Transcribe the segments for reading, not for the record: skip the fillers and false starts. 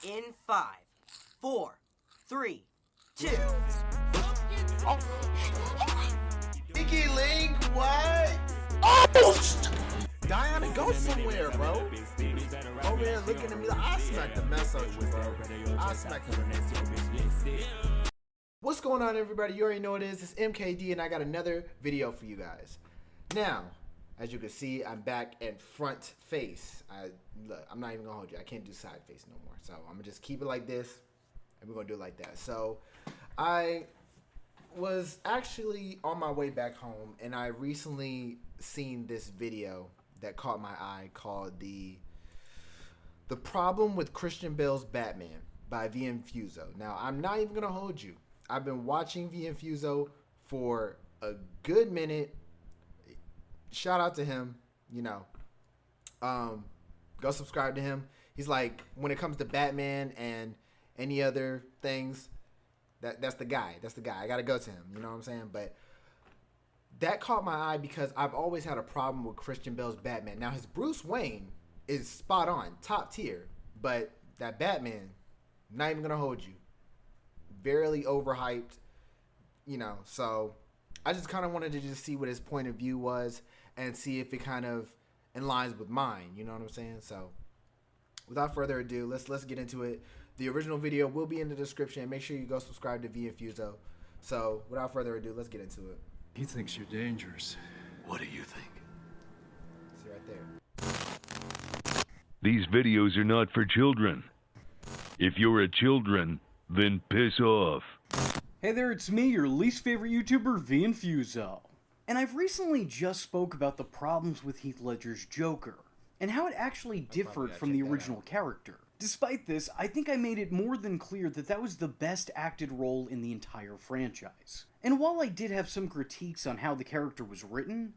in 5, 4, 3, 2. Icky Link, what? Oh! Diana, go somewhere, bro. Over here looking at me like I smacked the mess out of you, bro. I smacked the mess out of you. What's going on, everybody? You already know what it is. It's MKD, and I got another video for you guys. Now, as you can see, I'm back in front face. Look, I'm not even gonna hold you. I can't do side face no more. So I'm gonna just keep it like this, and we're gonna do it like that. So I was actually on my way back home, and I recently seen this video that caught my eye called the Problem with Christian Bale's Batman by VNfuso. Now, I'm not even gonna hold you. I've been watching VNfuso for a good minute. Shout out to him, you know. Go subscribe to him. He's like, when it comes to Batman and any other things, that's the guy. That's the guy. I gotta go to him. You know what I'm saying? But that caught my eye because I've always had a problem with Christian Bale's Batman. Now, his Bruce Wayne is spot on, top tier. But that Batman, not even gonna hold you. Barely overhyped, you know. So I just kind of wanted to just see what his point of view was and see if it kind of aligns with mine. You know what I'm saying? So without further ado, let's get into it. The original video will be in the description. Make sure you go subscribe to VNfuso. So without further ado, let's get into it. He thinks you're dangerous. What do you think? See right there. These videos are not for children. If you're a children, then piss off. Hey there, it's me, your least favorite YouTuber, VNfuso. And I've recently just spoke about the problems with Heath Ledger's Joker, and how it actually differed from the original character. Despite this, I think I made it more than clear that that was the best acted role in the entire franchise. And while I did have some critiques on how the character was written,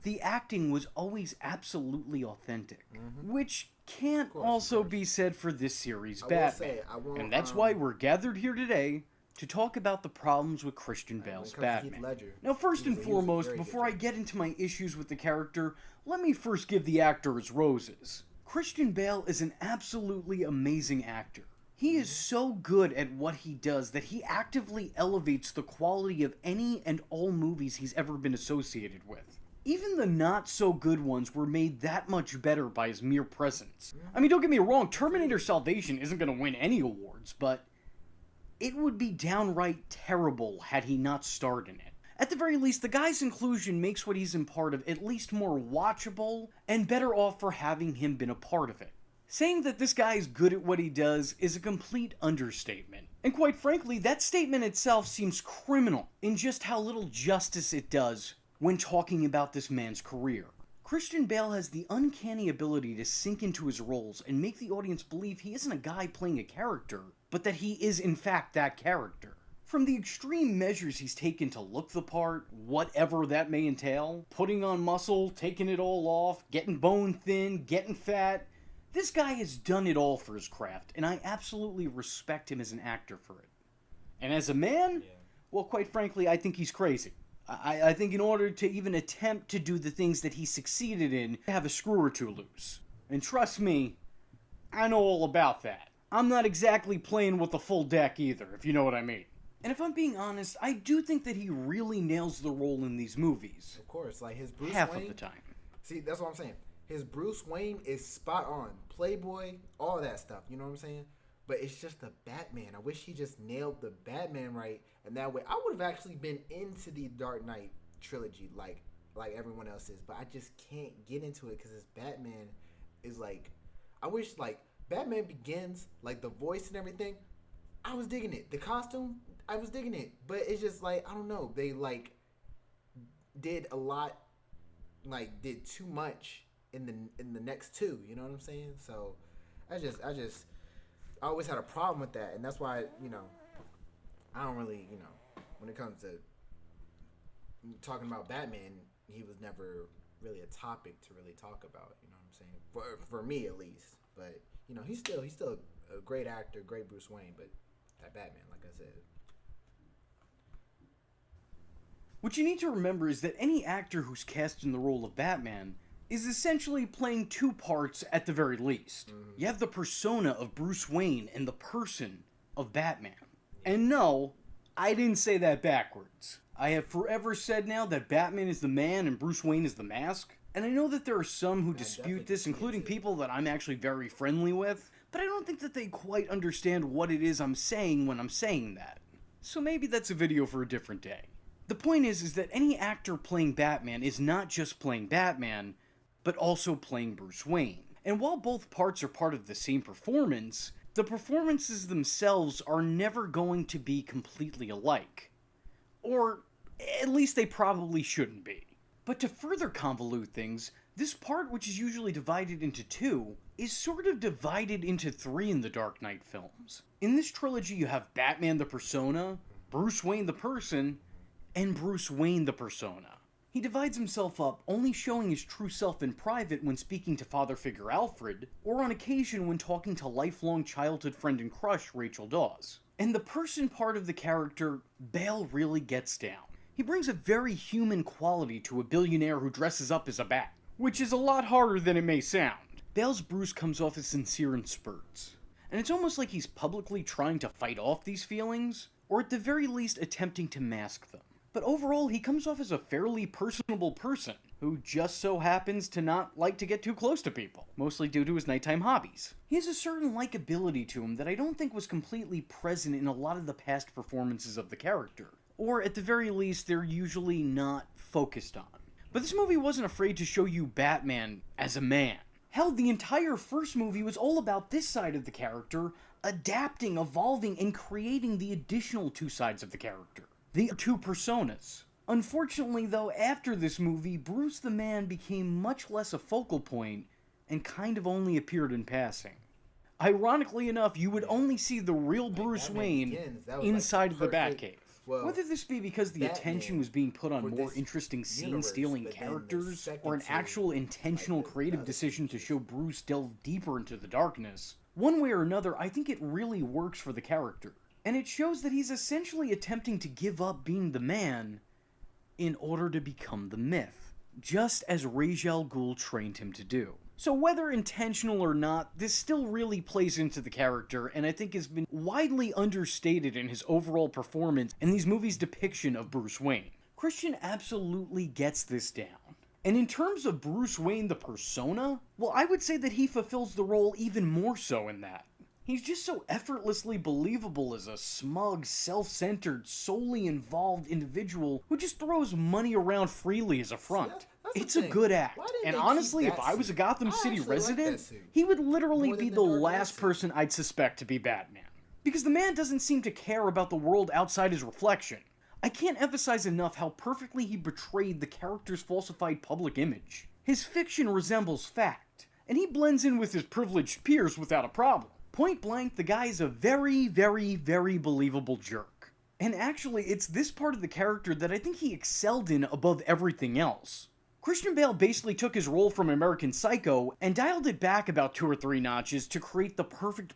the acting was always absolutely authentic, which can't also be said for this series' Batman. And that's why we're gathered here today to talk about the problems with Christian Bale's Batman. Now, first and foremost, before I get into my issues with the character, let me first give the actor his roses. Christian Bale is an absolutely amazing actor. He is so good at what he does that he actively elevates the quality of any and all movies he's ever been associated with. Even the not-so-good ones were made that much better by his mere presence. I mean, don't get me wrong, Terminator Salvation isn't going to win any awards, but it would be downright terrible had he not starred in it. At the very least, the guy's inclusion makes what he's in part of at least more watchable, and better off for having him been a part of it. Saying that this guy is good at what he does is a complete understatement. And quite frankly, that statement itself seems criminal in just how little justice it does when talking about this man's career. Christian Bale has the uncanny ability to sink into his roles and make the audience believe he isn't a guy playing a character, but that he is in fact that character. From the extreme measures he's taken to look the part, whatever that may entail, putting on muscle, taking it all off, getting bone thin, getting fat, this guy has done it all for his craft, and I absolutely respect him as an actor for it. And as a man, well, quite frankly, I think he's crazy. I think in order to even attempt to do the things that he succeeded in, have a screw or two loose. And trust me, I know all about that. I'm not exactly playing with the full deck either, if you know what I mean. And if I'm being honest, I do think that he really nails the role in these movies. Of course, like his Bruce half Wayne, of the time. See, that's what I'm saying. His Bruce Wayne is spot on. Playboy, all that stuff. You know what I'm saying? But it's just the Batman. I wish he just nailed the Batman right, and that way I would have actually been into the Dark Knight trilogy like everyone else is. But I just can't get into it because his Batman is like, I wish like Batman Begins, like the voice and everything. I was digging it. The costume, I was digging it. But it's just like, I don't know. They like did a lot, like did too much in the next two. You know what I'm saying? So I always had a problem with that, and that's why, you know, I don't really, you know, when it comes to talking about Batman, he was never really a topic to really talk about. You know what I'm saying? For me at least. But you know, he's still a great actor, great Bruce Wayne. But that Batman, like I said. What you need to remember is that any actor who's cast in the role of Batman is essentially playing two parts at the very least. You have the persona of Bruce Wayne and the person of Batman. And no, I didn't say that backwards. I have forever said now that Batman is the man and Bruce Wayne is the mask. And I know that there are some who dispute this, including people that I'm actually very friendly with, but I don't think that they quite understand what it is I'm saying when I'm saying that. So maybe that's a video for a different day. The point is that any actor playing Batman is not just playing Batman, but also playing Bruce Wayne. And while both parts are part of the same performance, the performances themselves are never going to be completely alike. Or at least they probably shouldn't be. But to further convolute things, this part, which is usually divided into two, is sort of divided into three in the Dark Knight films. In this trilogy, you have Batman the persona, Bruce Wayne the person, and Bruce Wayne the persona. He divides himself up, only showing his true self in private when speaking to father figure Alfred, or on occasion when talking to lifelong childhood friend and crush Rachel Dawes. And the person part of the character, Bale really gets down. He brings a very human quality to a billionaire who dresses up as a bat, which is a lot harder than it may sound. Bale's Bruce comes off as sincere in spurts, and it's almost like he's publicly trying to fight off these feelings, or at the very least attempting to mask them. But overall, he comes off as a fairly personable person, who just so happens to not like to get too close to people, mostly due to his nighttime hobbies. He has a certain likability to him that I don't think was completely present in a lot of the past performances of the character. Or at the very least, they're usually not focused on. But this movie wasn't afraid to show you Batman as a man. Hell, the entire first movie was all about this side of the character adapting, evolving, and creating the additional two sides of the character. The two personas. Unfortunately, though, after this movie, Bruce the Man became much less a focal point and kind of only appeared in passing. Ironically enough, you would only see the real Bruce Wayne inside of the Batcave. Well, whether this be because the Batman, attention was being put on for more this interesting universe, scene-stealing but then the characters, second or an two, actual intentional like, creative other decision to features. show Bruce delve deeper into the darkness, one way or another, I think it really works for the character. And it shows that he's essentially attempting to give up being the man in order to become the myth, just as Ra's al Ghul trained him to do. So whether intentional or not, this still really plays into the character, and I think has been widely understated in his overall performance and these movies' depiction of Bruce Wayne. Christian absolutely gets this down. And in terms of Bruce Wayne the persona, well, I would say that he fulfills the role even more so in that. He's just so effortlessly believable as a smug, self-centered, solely involved individual who just throws money around freely as a front. It's a good act, and honestly, if I was a Gotham City resident, he would literally be the last person I'd suspect to be Batman. Because the man doesn't seem to care about the world outside his reflection. I can't emphasize enough how perfectly he betrayed the character's falsified public image. His fiction resembles fact, and he blends in with his privileged peers without a problem. Point blank, the guy is a very, very, very believable jerk. And actually, it's this part of the character that I think he excelled in above everything else. Christian Bale basically took his role from American Psycho and dialed it back about 2 or 3 notches to create the perfect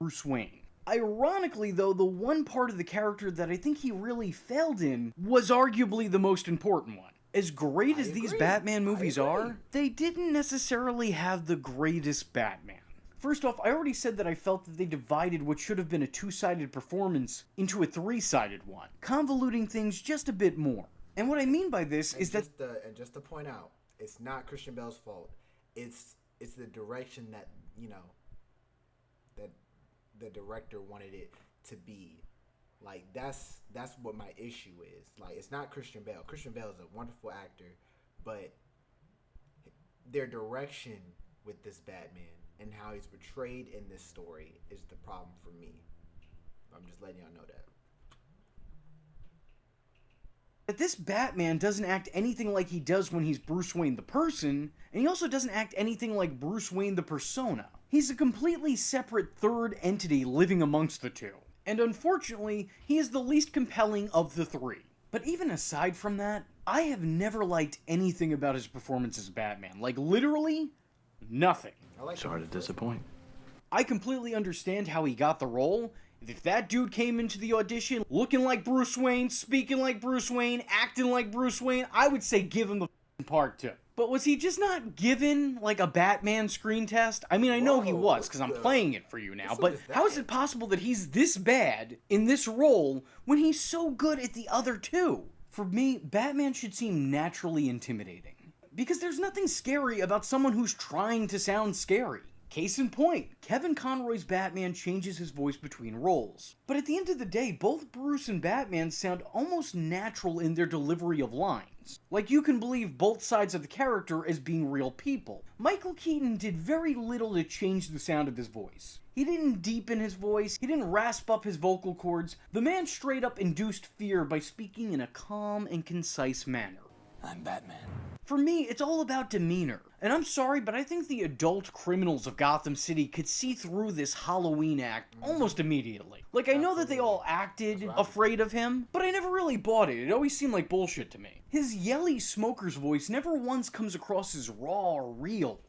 Bruce Wayne. Ironically, though, the one part of the character that I think he really failed in was arguably the most important one. As great as these Batman movies are, they didn't necessarily have the greatest Batman. First off, I already said that I felt that they divided what should have been a 2-sided performance into a 3-sided one, convoluting things just a bit more. And what I mean by this is that... And just to point out, it's not Christian Bale's fault. It's the direction that, you know, that the director wanted it to be. Like, that's what my issue is. Like, it's not Christian Bale. Christian Bale is a wonderful actor, but their direction with this Batman and how he's portrayed in this story is the problem for me. I'm just letting y'all know that. That this Batman doesn't act anything like he does when he's Bruce Wayne the person, and he also doesn't act anything like Bruce Wayne the persona. He's a completely separate third entity living amongst the two. And unfortunately, he is the least compelling of the 3. But even aside from that, I have never liked anything about his performance as Batman. Like, literally, nothing. Sorry to disappoint. I completely understand how he got the role. If that dude came into the audition looking like Bruce Wayne, speaking like Bruce Wayne, acting like Bruce Wayne, I would say give him the part too. But was he just not given, like, a Batman screen test? I mean, I know he was, because I'm playing it for you now, but how is it possible that he's this bad in this role when he's so good at the other two? For me, Batman should seem naturally intimidating. Because there's nothing scary about someone who's trying to sound scary. Case in point, Kevin Conroy's Batman changes his voice between roles. But at the end of the day, both Bruce and Batman sound almost natural in their delivery of lines. Like you can believe both sides of the character as being real people. Michael Keaton did very little to change the sound of his voice. He didn't deepen his voice, he didn't rasp up his vocal cords. The man straight up induced fear by speaking in a calm and concise manner. I'm Batman. For me, it's all about demeanor. And I'm sorry, but I think the adult criminals of Gotham City could see through this Halloween act almost immediately. Like, I know that they all acted afraid of him, but I never really bought it. It always seemed like bullshit to me. His yelly smoker's voice never once comes across as raw or real.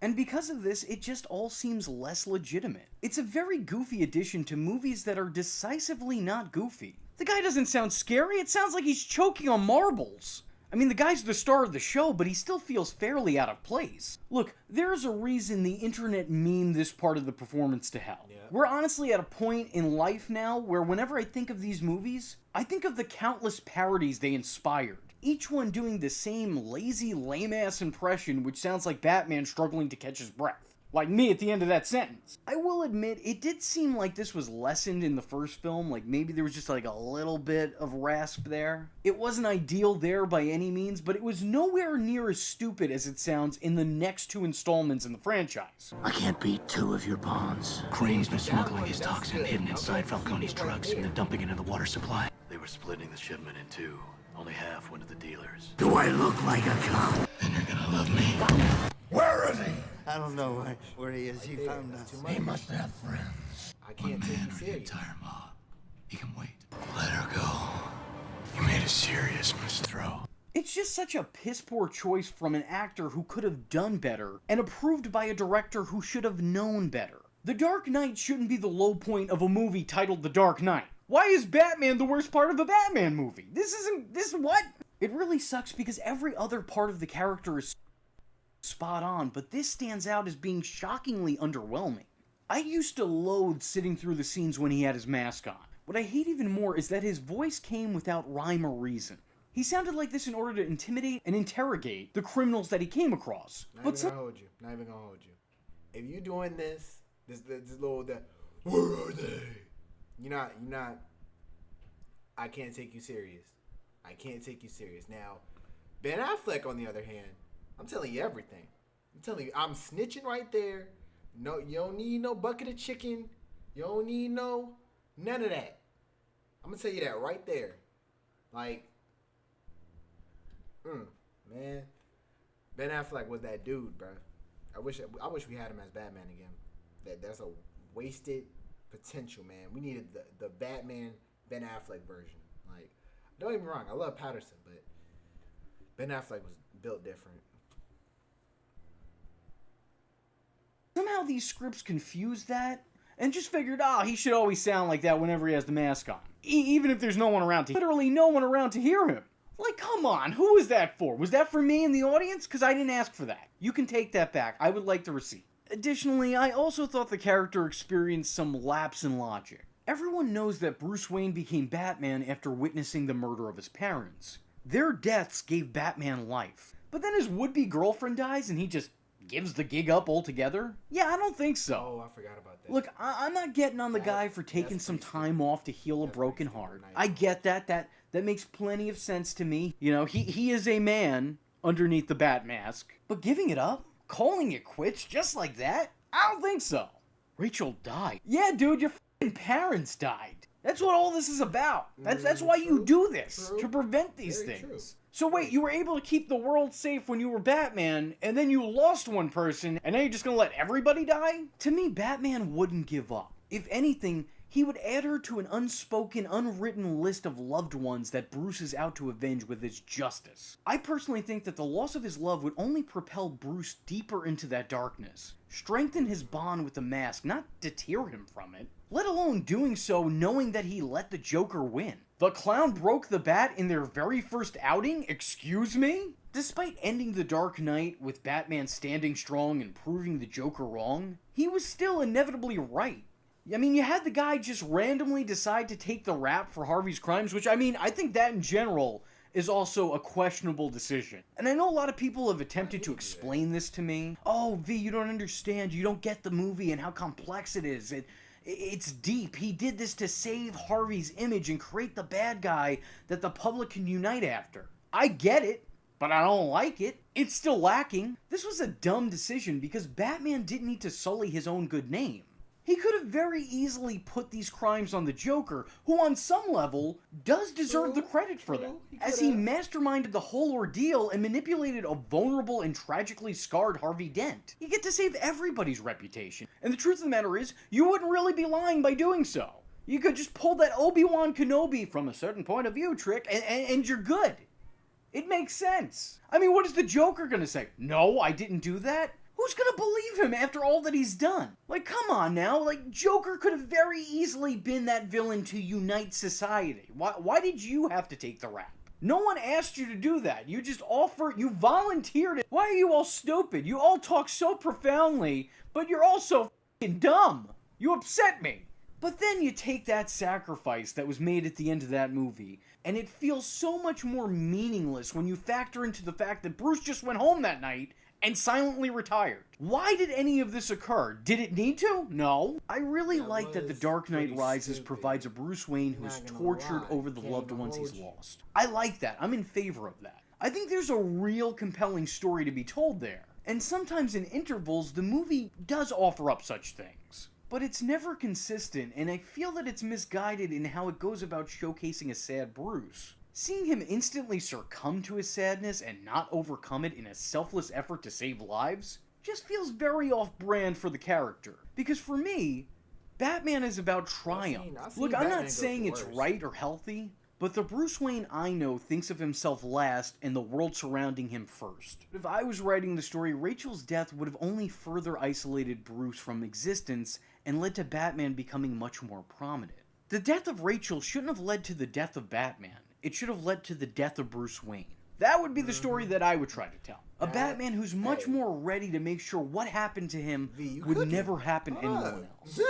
And because of this, it just all seems less legitimate. It's a very goofy addition to movies that are decisively not goofy. The guy doesn't sound scary, it sounds like he's choking on marbles. I mean, the guy's the star of the show, but he still feels fairly out of place. Look, there's a reason the internet memed this part of the performance to hell. Yeah. We're honestly at a point in life now where whenever I think of these movies, I think of the countless parodies they inspired. Each one doing the same lazy, lame-ass impression which sounds like Batman struggling to catch his breath. Like me at the end of that sentence. I will admit, it did seem like this was lessened in the first film, like maybe there was just like a little bit of rasp there. It wasn't ideal there by any means, but it was nowhere near as stupid as it sounds in the next two installments in the franchise. I can't beat two of your pawns. Crane's been smuggling his toxin hidden inside Falcone's trucks and then dumping it into the water supply. They were splitting the shipment in two. Only half went to the dealers. Do I look like a cop? Then you're gonna love me. Where is he? I don't know where he is. He found us. He must have friends. I can't take you The serious. entire mob. He can wait. Let her go. You made a serious misthrow. It's just such a piss-poor choice from an actor who could have done better, and approved by a director who should have known better. The Dark Knight shouldn't be the low point of a movie titled The Dark Knight. Why is Batman the worst part of a Batman movie? This what? It really sucks because every other part of the character is spot on, but this stands out as being shockingly underwhelming. I used to loathe sitting through the scenes when he had his mask on. What I hate even more is that his voice came without rhyme or reason. He sounded like this in order to intimidate and interrogate the criminals that he came across. Not even gonna hold you. If you doing this little where are they? You're not. I can't take you serious. Now, Ben Affleck, on the other hand, I'm telling you everything. I'm snitching right there. No, you don't need no bucket of chicken. You don't need none of that. I'm gonna tell you that right there. Like, man, Ben Affleck was that dude, bro. I wish we had him as Batman again. That's a wasted potential, man. We needed the Batman Ben Affleck version. Like, don't get me wrong, I love Patterson, but Ben Affleck was built different. Somehow these scripts confused that, and just figured, he should always sound like that whenever he has the mask on. Even if there's no one around literally no one around to hear him. Like, come on, who was that for? Was that for me in the audience? Because I didn't ask for that. You can take that back. I would like the receipt. Additionally, I also thought the character experienced some lapse in logic. Everyone knows that Bruce Wayne became Batman after witnessing the murder of his parents. Their deaths gave Batman life. But then his would-be girlfriend dies and he just gives the gig up altogether? Yeah, I don't think so. Oh, I forgot about that. Look, I'm not getting on the guy for taking some time off to heal a broken heart. I get that. That makes plenty of sense to me. You know, he is a man underneath the bat mask. But giving it up? Calling it quits just like that? I don't think so. Rachel died. Yeah, dude, your f***ing parents died. That's what all this is about. That's why you do this, to prevent these things. So wait, you were able to keep the world safe when you were Batman, and then you lost one person, and now you're just gonna let everybody die? To me, Batman wouldn't give up. If anything, he would add her to an unspoken, unwritten list of loved ones that Bruce is out to avenge with his justice. I personally think that the loss of his love would only propel Bruce deeper into that darkness, strengthen his bond with the mask, not deter him from it, let alone doing so knowing that he let the Joker win. The clown broke the bat in their very first outing? Excuse me? Despite ending The Dark Knight with Batman standing strong and proving the Joker wrong, he was still inevitably right. I mean, you had the guy just randomly decide to take the rap for Harvey's crimes, which, I mean, I think that in general is also a questionable decision. And I know a lot of people have attempted to explain this to me. Oh, V, you don't understand. You don't get the movie and how complex it is. It's deep. He did this to save Harvey's image and create the bad guy that the public can unite after. I get it, but I don't like it. It's still lacking. This was a dumb decision because Batman didn't need to sully his own good name. He could have very easily put these crimes on the Joker, who on some level does deserve the credit for them, as he masterminded the whole ordeal and manipulated a vulnerable and tragically scarred Harvey Dent. You get to save everybody's reputation, and the truth of the matter is, you wouldn't really be lying by doing so. You could just pull that Obi-Wan Kenobi from a certain point of view trick, and you're good. It makes sense. I mean, what is the Joker gonna say? No, I didn't do that? Who's gonna believe him after all that he's done? Like, come on now. Like, Joker could have very easily been that villain to unite society. Why did you have to take the rap? No one asked you to do that. You just you volunteered it. Why are you all stupid? You all talk so profoundly, but you're also f***ing dumb. You upset me. But then you take that sacrifice that was made at the end of that movie, and it feels so much more meaningless when you factor into the fact that Bruce just went home that night and silently retired. Why did any of this occur? Did it need to? No. I really like that The Dark Knight Rises provides a Bruce Wayne who is tortured over the loved ones he's lost. I like that. I'm in favor of that. I think there's a real compelling story to be told there. And sometimes in intervals, the movie does offer up such things. But it's never consistent, and I feel that it's misguided in how it goes about showcasing a sad Bruce. Seeing him instantly succumb to his sadness and not overcome it in a selfless effort to save lives just feels very off-brand for the character. Because for me, Batman is about triumph. Look, I'm not saying it's right or healthy, but the Bruce Wayne I know thinks of himself last and the world surrounding him first. If I was writing the story, Rachel's death would have only further isolated Bruce from existence and led to Batman becoming much more prominent. The death of Rachel shouldn't have led to the death of Batman. It should have led to the death of Bruce Wayne. That would be the story that I would try to tell. A Batman who's much more ready to make sure what happened to him would never happen to anyone else.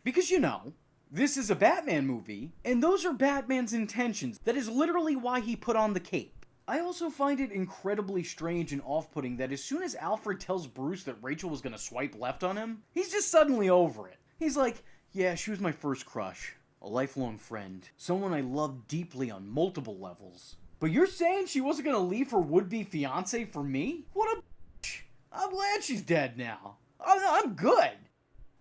Because, you know, this is a Batman movie, and those are Batman's intentions. That is literally why he put on the cape. I also find it incredibly strange and off-putting that as soon as Alfred tells Bruce that Rachel was gonna swipe left on him, he's just suddenly over it. He's like, yeah, she was my first crush. A lifelong friend. Someone I loved deeply on multiple levels. But you're saying she wasn't gonna leave her would-be fiancé for me? What a bitch. I'm glad she's dead now. I'm good.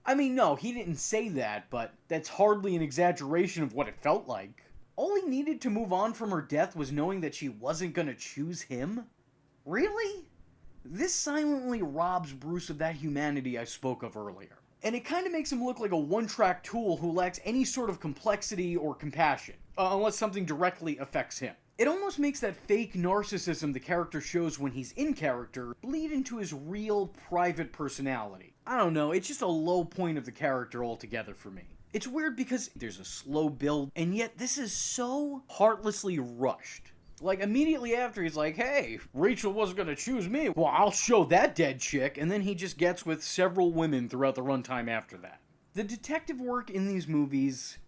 I mean, no, he didn't say that, but that's hardly an exaggeration of what it felt like. All he needed to move on from her death was knowing that she wasn't gonna choose him? Really? This silently robs Bruce of that humanity I spoke of earlier. And it kind of makes him look like a one-track tool who lacks any sort of complexity or compassion, unless something directly affects him. It almost makes that fake narcissism the character shows when he's in character bleed into his real, private personality. I don't know, it's just a low point of the character altogether for me. It's weird because there's a slow build, and yet this is so heartlessly rushed. Like, immediately after, he's like, hey, Rachel wasn't gonna choose me. Well, I'll show that dead chick. And then he just gets with several women throughout the runtime after that. The detective work in these movies,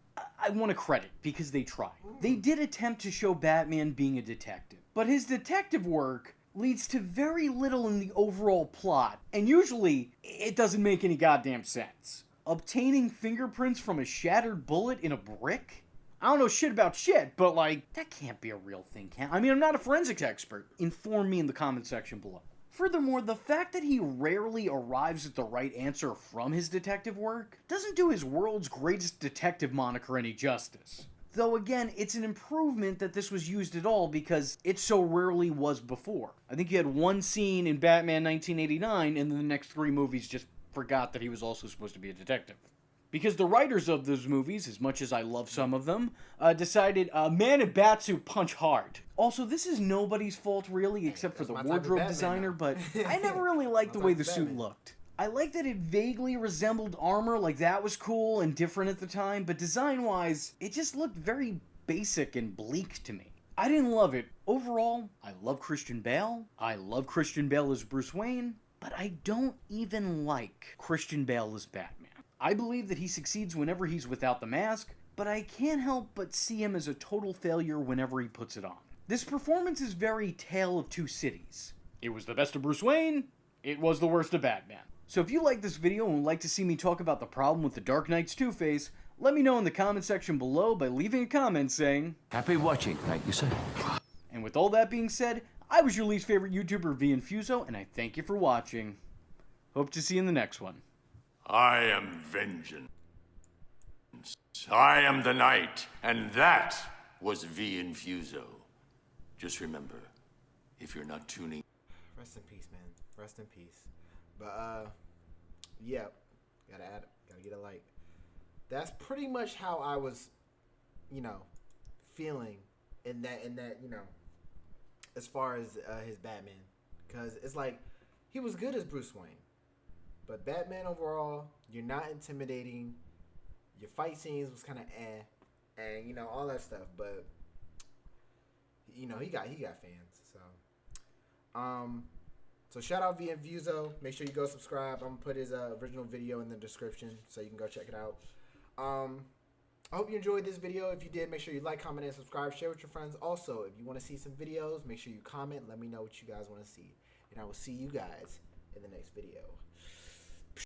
I want to credit because they tried. They did attempt to show Batman being a detective. But his detective work leads to very little in the overall plot. And usually, it doesn't make any goddamn sense. Obtaining fingerprints from a shattered bullet in a brick? I don't know shit about shit, but like, that can't be a real thing, can I mean, I'm not a forensics expert. Inform me in the comment section below. Furthermore, the fact that he rarely arrives at the right answer from his detective work doesn't do his world's greatest detective moniker any justice. Though again, it's an improvement that this was used at all because it so rarely was before. I think you had one scene in Batman 1989 and then the next 3 movies just forgot that he was also supposed to be a detective. Because the writers of those movies, as much as I love some of them, decided man in batsuit punch hard. Also, this is nobody's fault really, except for the wardrobe designer, but I never really liked the way the suit looked. I liked that it vaguely resembled armor, like that was cool and different at the time, but design-wise, it just looked very basic and bleak to me. I didn't love it. Overall, I love Christian Bale. I love Christian Bale as Bruce Wayne, but I don't even like Christian Bale as Batman. I believe that he succeeds whenever he's without the mask, but I can't help but see him as a total failure whenever he puts it on. This performance is very Tale of Two Cities. It was the best of Bruce Wayne, it was the worst of Batman. So if you like this video and would like to see me talk about the problem with the Dark Knight's Two-Face, let me know in the comment section below by leaving a comment saying, Happy watching, thank you, sir. And with all that being said, I was your least favorite YouTuber, VNfuso, and I thank you for watching. Hope to see you in the next one. I am vengeance. I am the night, and that was VNfuso. Just remember, if you're not tuning... Rest in peace, man. Rest in peace. But, yeah. Gotta get a like. That's pretty much how I was, feeling in that, as far as his Batman. Because it's like, he was good as Bruce Wayne. But Batman overall, you're not intimidating. Your fight scenes was kind of and all that stuff. But he got fans. So shout out VNfuso. Make sure you go subscribe. I'm gonna put his original video in the description so you can go check it out. I hope you enjoyed this video. If you did, make sure you like, comment, and subscribe. Share with your friends. Also, if you want to see some videos, make sure you comment. Let me know what you guys want to see, and I will see you guys in the next video.